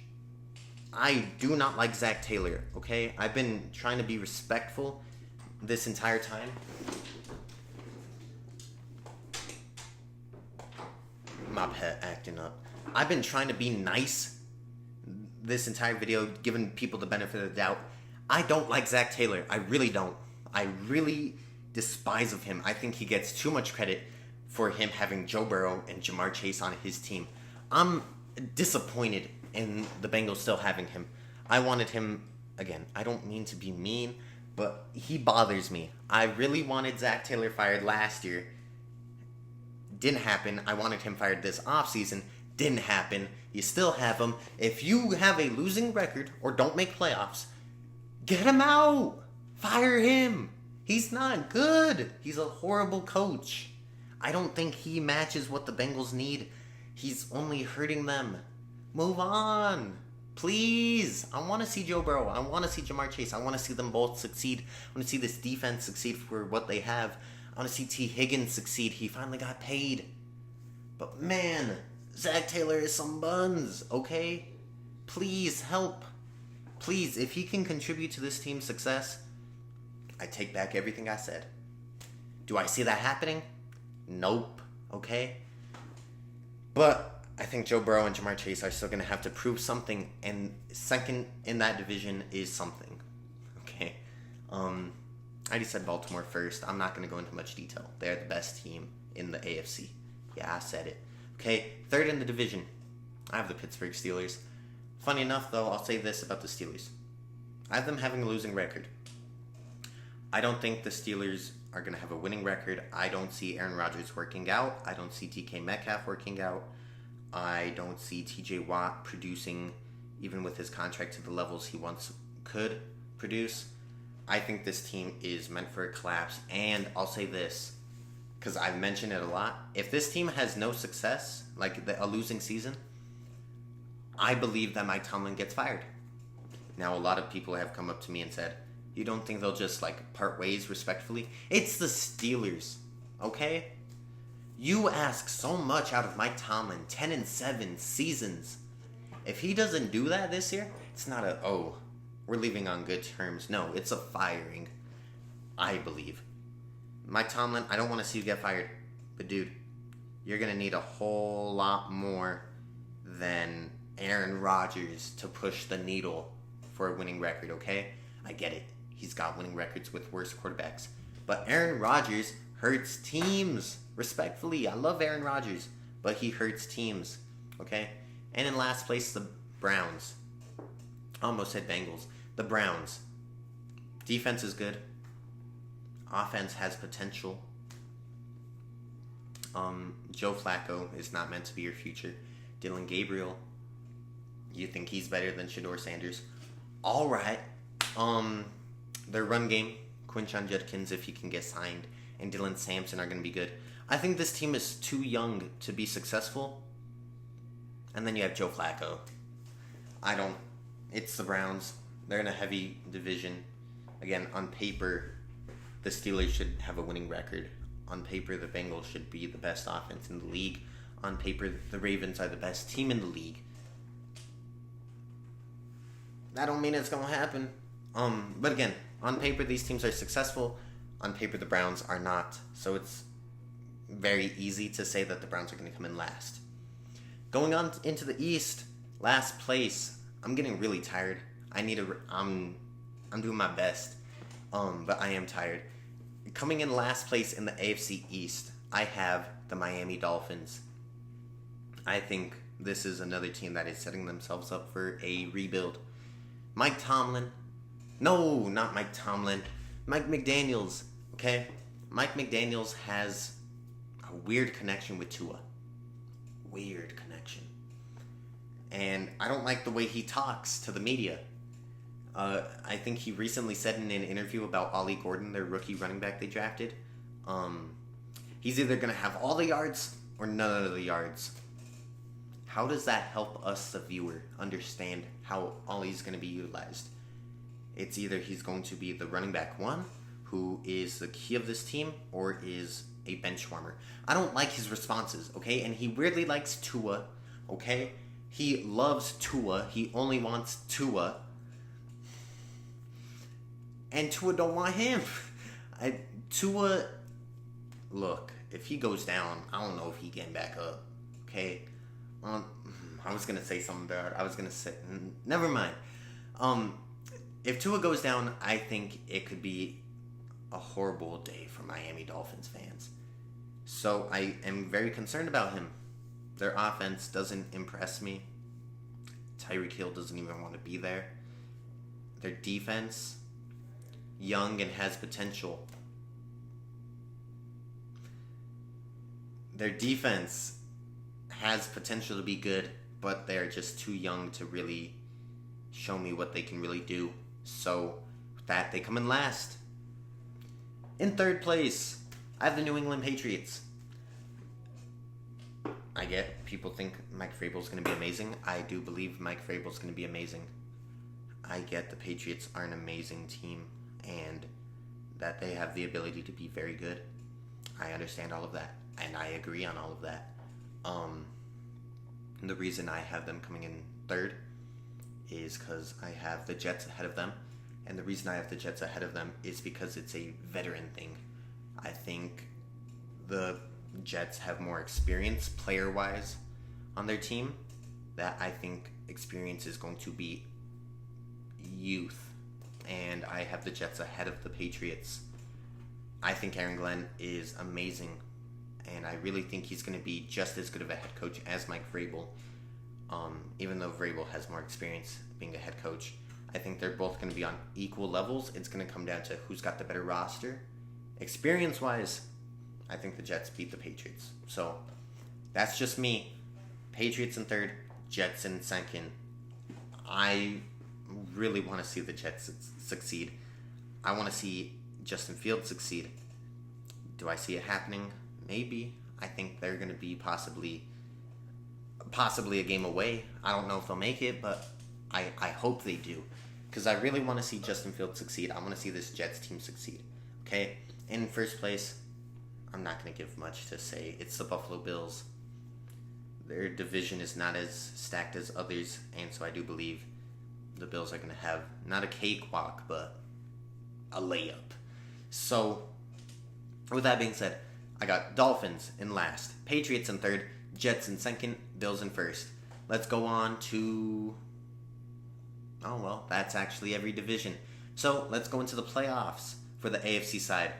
I do not like Zach Taylor, okay? I've been trying to be respectful this entire time. My pet acting up. I've been trying to be nice this entire video, giving people the benefit of the doubt. I don't like Zach Taylor. I really don't. I really despise of him. I think he gets too much credit for him having Joe Burrow and Jamar Chase on his team. I'm disappointed in the Bengals still having him. I wanted him, again, I don't mean to be mean, but he bothers me. I really wanted Zach Taylor fired last year. Didn't happen. I wanted him fired this offseason. Didn't happen. You still have him. If you have a losing record or don't make playoffs, get him out. Fire him. He's not good. He's a horrible coach. I don't think he matches what the Bengals need. He's only hurting them. Move on. Please. I want to see Joe Burrow. I want to see Jamar Chase. I want to see them both succeed. I want to see this defense succeed for what they have. I want to see T. Higgins succeed. He finally got paid. But man, Zach Taylor is some buns, okay? Please help. Please, if he can contribute to this team's success, I take back everything I said. Do I see that happening? Nope, okay? But I think Joe Burrow and Jamar Chase are still going to have to prove something, and second in that division is something, okay? I already said Baltimore first. I'm not going to go into much detail. They're the best team in the AFC. Yeah, I said it. Okay, third in the division, I have the Pittsburgh Steelers. Funny enough, though, I'll say this about the Steelers. I have them having a losing record. I don't think the Steelers are going to have a winning record. I don't see Aaron Rodgers working out. I don't see DK Metcalf working out. I don't see TJ Watt producing, even with his contract, to the levels he once could produce. I think this team is meant for a collapse. And I'll say this, because I've mentioned it a lot. If this team has no success, like a losing season, I believe that Mike Tomlin gets fired. Now, a lot of people have come up to me and said, you don't think they'll just, part ways respectfully? It's the Steelers, okay? You ask so much out of Mike Tomlin, 10-7 seasons. If he doesn't do that this year, it's not we're leaving on good terms. No, it's a firing, I believe. Mike Tomlin, I don't want to see you get fired. But, dude, you're going to need a whole lot more than Aaron Rodgers to push the needle for a winning record, okay? I get it. He's got winning records with worse quarterbacks. But Aaron Rodgers hurts teams. Respectfully, I love Aaron Rodgers, but he hurts teams, okay? And in last place, the Browns. Almost said Bengals. The Browns. Defense is good. Offense has potential. Joe Flacco is not meant to be your future. Dylan Gabriel, you think he's better than Shador Sanders? All right. Their run game, Quinshon Judkins, if he can get signed, and Dylan Sampson are going to be good. I think this team is too young to be successful. And then you have Joe Flacco. It's the Browns. They're in a heavy division. Again, on paper, the Steelers should have a winning record. On paper, the Bengals should be the best offense in the league. On paper, the Ravens are the best team in the league. That don't mean it's going to happen. But again, on paper, these teams are successful. On paper, the Browns are not. So it's very easy to say that the Browns are going to come in last. Going on into the East, last place. I'm getting really tired. I'm doing my best. But I am tired. Coming in last place in the AFC East, I have the Miami Dolphins. I think this is another team that is setting themselves up for a rebuild. Mike Tomlin. No, not Mike Tomlin. Mike McDaniels. Okay? Mike McDaniels has a weird connection with Tua. Weird connection. And I don't like the way he talks to the media. I think he recently said in an interview about Ollie Gordon, their rookie running back they drafted, he's either going to have all the yards or none of the yards. How does that help us, the viewer, understand how Ollie's going to be utilized? It's either he's going to be the running back one, who is the key of this team, or is a bench warmer. I don't like his responses, okay? And he weirdly likes Tua, okay? He loves Tua. He only wants Tua. And Tua don't want him. Tua, look, if he goes down, I don't know if he getting back up, okay? I was going to say something bad. I was going to say, never mind. If Tua goes down, I think it could be a horrible day for Miami Dolphins fans. So I am very concerned about him. Their offense doesn't impress me. Tyreek Hill doesn't even want to be there. Their defense, young and has potential. Their defense has potential to be good, but they're just too young to really show me what they can really do. So, with that, they come in last. In third place, I have the New England Patriots. I get people think Mike Vrabel's going to be amazing. I do believe Mike Vrabel's going to be amazing. I get the Patriots are an amazing team and that they have the ability to be very good. I understand all of that, and I agree on all of that. The reason I have them coming in third is because I have the Jets ahead of them, and the reason I have the Jets ahead of them is because it's a veteran thing. I think the Jets have more experience player-wise on their team. That I think experience is going to be youth, and I have the Jets ahead of the Patriots. I think Aaron Glenn is amazing, and I really think he's going to be just as good of a head coach as Mike Vrabel. Even though Vrabel has more experience being a head coach, I think they're both going to be on equal levels. It's going to come down to who's got the better roster. Experience-wise, I think the Jets beat the Patriots. So, that's just me. Patriots in third, Jets in second. I really want to see the Jets succeed. I want to see Justin Fields succeed. Do I see it happening? Maybe. I think they're going to be possibly a game away. I don't know if they'll make it, but I hope they do. Because I really want to see Justin Fields succeed. I want to see this Jets team succeed. Okay? In first place, I'm not going to give much to say. It's the Buffalo Bills. Their division is not as stacked as others, and so I do believe the Bills are going to have not a cakewalk, but a layup. So, with that being said, I got Dolphins in last, Patriots in third, Jets in second, Bills in first. Let's go on to... Oh, well, that's actually every division. So, let's go into the playoffs for the AFC side.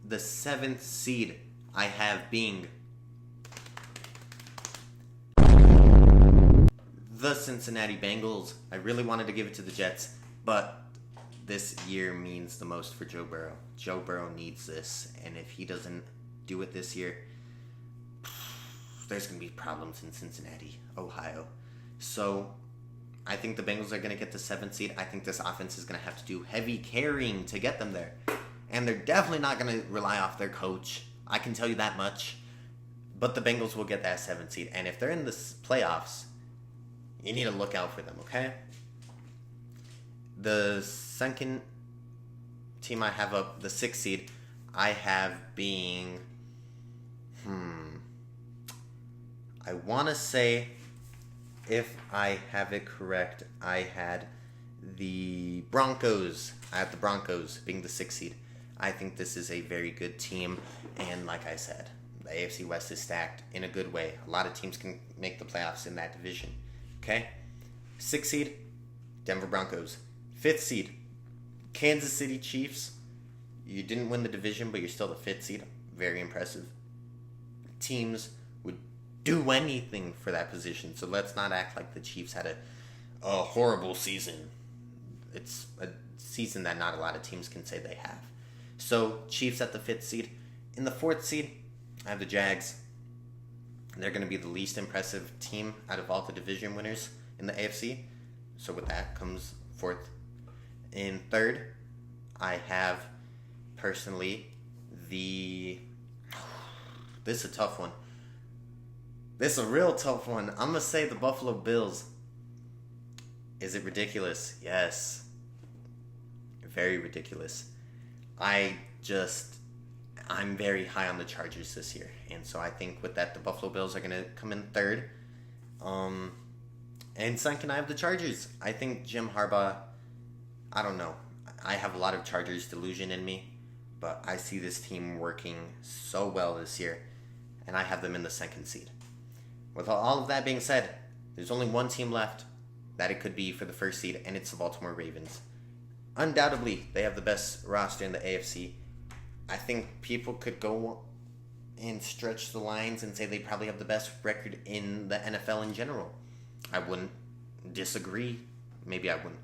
The 7th seed I have being the Cincinnati Bengals. I really wanted to give it to the Jets, but this year means the most for Joe Burrow. Joe Burrow needs this, and if he doesn't do it this year, there's going to be problems in Cincinnati, Ohio. So I think the Bengals are going to get the 7th seed. I think this offense is going to have to do heavy carrying to get them there. And they're definitely not going to rely off their coach. I can tell you that much. But the Bengals will get that 7th seed. And if they're in the playoffs, you need to look out for them, okay? The second team I have up, the 6th seed, I have being... I want to say, if I have it correct, I had the Broncos. I have the Broncos being the 6th seed. I think this is a very good team. And like I said, the AFC West is stacked in a good way. A lot of teams can make the playoffs in that division. Okay? 6th seed, Denver Broncos. 5th seed, Kansas City Chiefs. You didn't win the division, but you're still the 5th seed. Very impressive. Teams would do anything for that position. So let's not act like the Chiefs had a horrible season. It's a season that not a lot of teams can say they have. So Chiefs at the 5th seed. In the 4th seed, I have the Jags. They're going to be the least impressive team out of all the division winners in the AFC. So with that comes 4th. In 3rd, I have personally this is a tough one. This is a real tough one. I'm going to say the Buffalo Bills. Is it ridiculous? Yes. Very ridiculous. I'm very high on the Chargers this year. And so I think with that, the Buffalo Bills are going to come in 3rd. And second, I have the Chargers. I think Jim Harbaugh, I don't know. I have a lot of Chargers delusion in me. But I see this team working so well this year. And I have them in the 2nd seed. With all of that being said, there's only one team left that it could be for the 1st seed, and it's the Baltimore Ravens. Undoubtedly, they have the best roster in the AFC. I think people could go and stretch the lines and say they probably have the best record in the NFL in general. I wouldn't disagree. Maybe I wouldn't.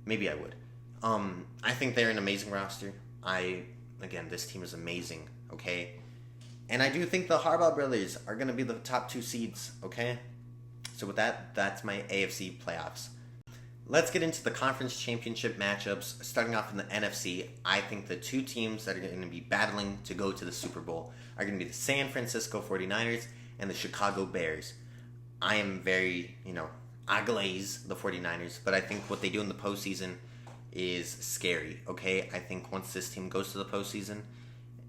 Maybe I would. I think they're an amazing roster. Again, this team is amazing, okay? And I do think the Harbaugh brothers are going to be the top 2 seeds, okay? So with that, that's my AFC playoffs. Let's get into the conference championship matchups. Starting off in the NFC, I think the 2 teams that are going to be battling to go to the Super Bowl are going to be the San Francisco 49ers and the Chicago Bears. I am very, I glaze the 49ers, but I think what they do in the postseason is scary, okay? I think once this team goes to the postseason,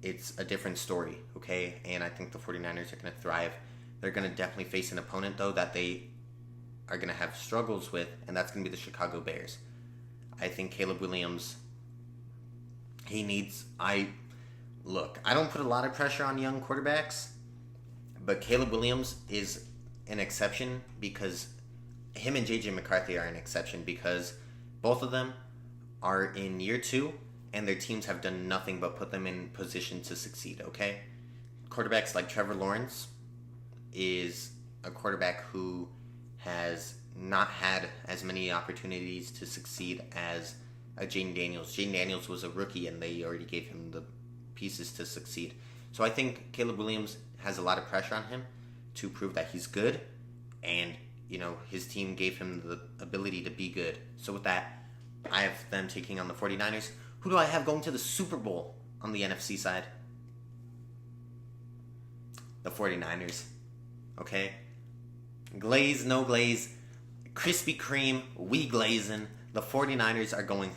it's a different story, okay? And I think the 49ers are going to thrive. They're going to definitely face an opponent, though, that they are going to have struggles with, and that's going to be the Chicago Bears. I think Caleb Williams, I don't put a lot of pressure on young quarterbacks, but Caleb Williams is an exception because him and J.J. McCarthy are an exception because both of them are in year 2, and their teams have done nothing but put them in position to succeed, okay? Quarterbacks like Trevor Lawrence is a quarterback who has not had as many opportunities to succeed as Jaden Daniels. Jaden Daniels was a rookie, and they already gave him the pieces to succeed. So I think Caleb Williams has a lot of pressure on him to prove that he's good, and, his team gave him the ability to be good. So with that, I have them taking on the 49ers. Who do I have going to the Super Bowl on the NFC side? The 49ers. Okay? Glaze, no glaze. Krispy Kreme, we glazing. The 49ers are going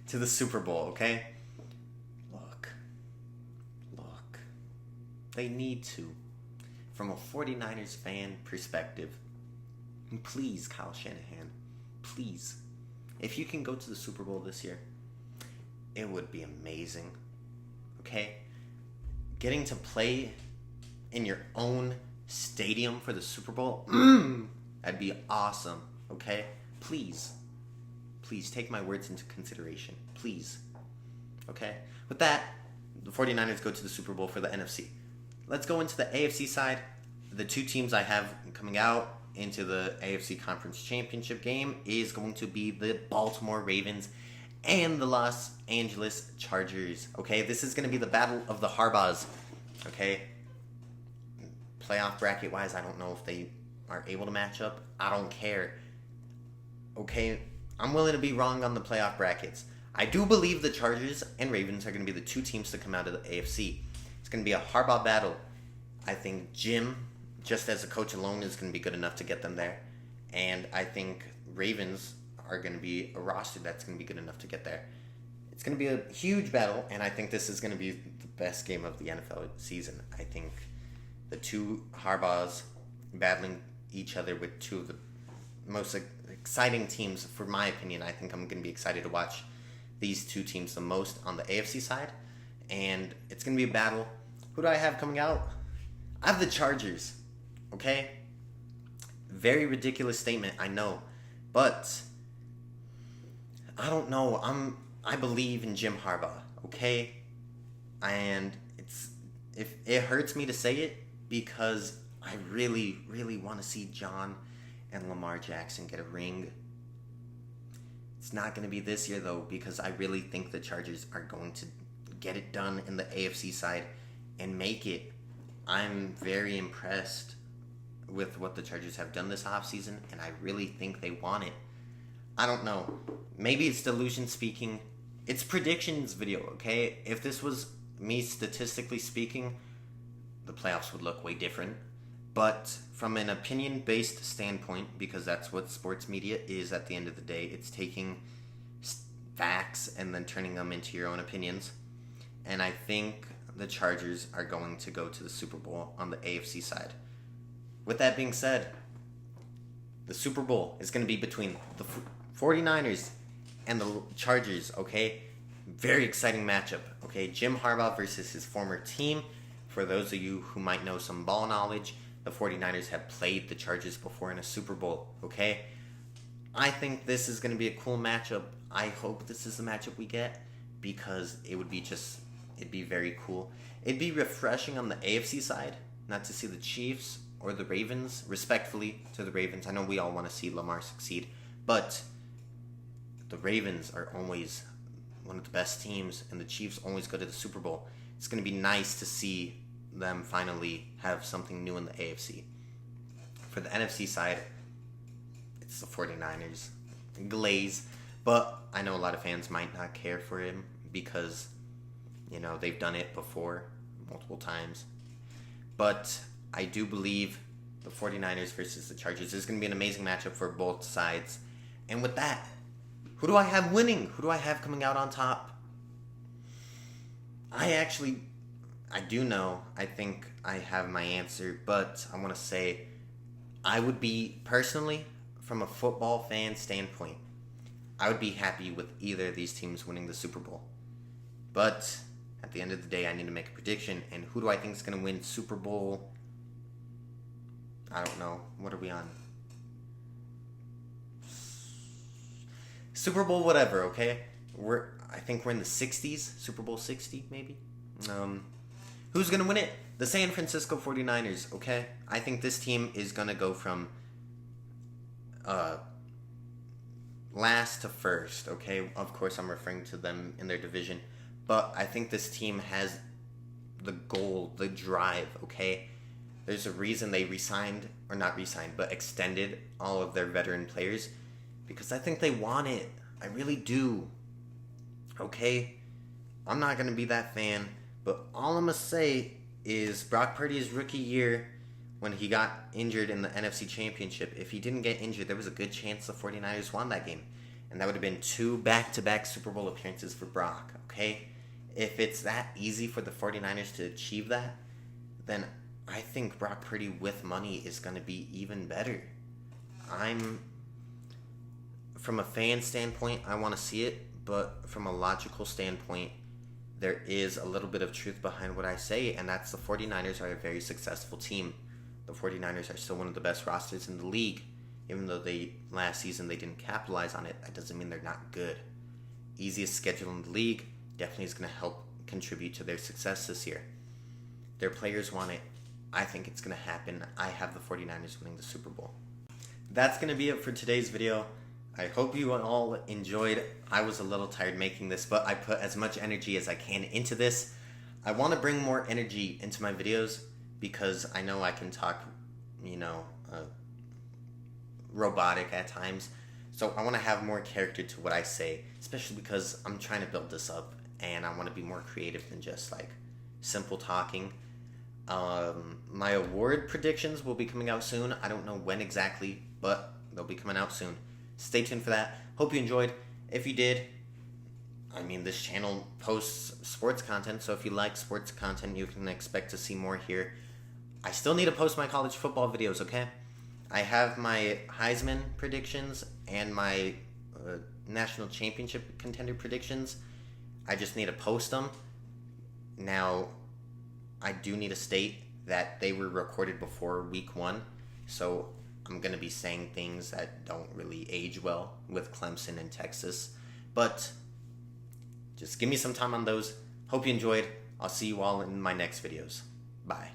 to the Super Bowl, okay? Look. They need to. From a 49ers fan perspective, please, Kyle Shanahan, please. If you can go to the Super Bowl this year, it would be amazing. Okay? Getting to play in your own stadium for the Super Bowl, that'd be awesome. Okay? Please take my words into consideration. Please. Okay? With that, the 49ers go to the Super Bowl for the NFC. Let's go into the AFC side. The 2 teams I have coming out into the AFC Conference Championship game is going to be the Baltimore Ravens and the Los Angeles Chargers. Okay, this is going to be the battle of the Harbaughs. Okay, playoff bracket wise, I don't know if they are able to match up. I don't care. Okay, I'm willing to be wrong on the playoff brackets. I do believe the Chargers and Ravens are going to be the two teams to come out of the AFC. It's going to be a Harbaugh battle. I think Jim, just as a coach alone, is going to be good enough to get them there. And I think Ravens are going to be a roster that's going to be good enough to get there. It's going to be a huge battle, and I think this is going to be the best game of the NFL season. I think the two Harbaughs battling each other with two of the most exciting teams, for my opinion. I think I'm going to be excited to watch these two teams the most on the AFC side, and it's going to be a battle. Who do I have coming out? I have the Chargers, okay? Very ridiculous statement, I know, but I don't know. I believe in Jim Harbaugh, okay? And it hurts me to say it because I really, really want to see John and Lamar Jackson get a ring. It's not going to be this year, though, because I really think the Chargers are going to get it done in the AFC side and make it. I'm very impressed with what the Chargers have done this offseason, and I really think they want it. I don't know. Maybe it's delusion speaking. It's predictions video, okay? If this was me statistically speaking, the playoffs would look way different. But from an opinion-based standpoint, because that's what sports media is at the end of the day, it's taking facts and then turning them into your own opinions. And I think the Chargers are going to go to the Super Bowl on the AFC side. With that being said, the Super Bowl is going to be between the 49ers and the Chargers, okay? Very exciting matchup, okay? Jim Harbaugh versus his former team. For those of you who might know some ball knowledge, the 49ers have played the Chargers before in a Super Bowl, okay? I think this is going to be a cool matchup. I hope this is the matchup we get because it'd be very cool. It'd be refreshing on the AFC side, not to see the Chiefs or the Ravens, respectfully to the Ravens. I know we all want to see Lamar succeed, but the Ravens are always one of the best teams, and the Chiefs always go to the Super Bowl. It's going to be nice to see them finally have something new in the AFC. For the NFC side, it's the 49ers. Glaze. But I know a lot of fans might not care for him because, they've done it before multiple times. But I do believe the 49ers versus the Chargers is going to be an amazing matchup for both sides. And with that, who do I have winning? Who do I have coming out on top? I do know. I think I have my answer, but I want to say I would be, personally, from a football fan standpoint, I would be happy with either of these teams winning the Super Bowl. But at the end of the day, I need to make a prediction, and who do I think is going to win Super Bowl? I don't know. What are we on? Super Bowl whatever, okay? I think we're in the 60s, Super Bowl 60 maybe. Who's going to win it? The San Francisco 49ers, okay? I think this team is going to go from last to first, okay? Of course, I'm referring to them in their division. But I think this team has the goal, the drive, okay? There's a reason they extended all of their veteran players. Because I think they want it. I really do. Okay? I'm not going to be that fan. But all I'm going to say is Brock Purdy's rookie year, when he got injured in the NFC Championship, if he didn't get injured, there was a good chance the 49ers won that game. And that would have been 2 back-to-back Super Bowl appearances for Brock. Okay? If it's that easy for the 49ers to achieve that, then I think Brock Purdy with money is going to be even better. From a fan standpoint, I want to see it, but from a logical standpoint, there is a little bit of truth behind what I say, and that's the 49ers are a very successful team. The 49ers are still one of the best rosters in the league. Even though last season they didn't capitalize on it, that doesn't mean they're not good. Easiest schedule in the league, definitely is going to help contribute to their success this year. Their players want it. I think it's going to happen. I have the 49ers winning the Super Bowl. That's going to be it for today's video. I hope you all enjoyed. I was a little tired making this, but I put as much energy as I can into this. I want to bring more energy into my videos because I know I can talk, robotic at times. So I want to have more character to what I say, especially because I'm trying to build this up and I want to be more creative than just like simple talking. My award predictions will be coming out soon. I don't know when exactly, but they'll be coming out soon. Stay tuned for that. Hope you enjoyed. If you did, this channel posts sports content, so if you like sports content, you can expect to see more here. I still need to post my college football videos, okay? I have my Heisman predictions and my national championship contender predictions. I just need to post them. Now, I do need to state that they were recorded before week 1, so I'm going to be saying things that don't really age well with Clemson and Texas. But just give me some time on those. Hope you enjoyed. I'll see you all in my next videos. Bye.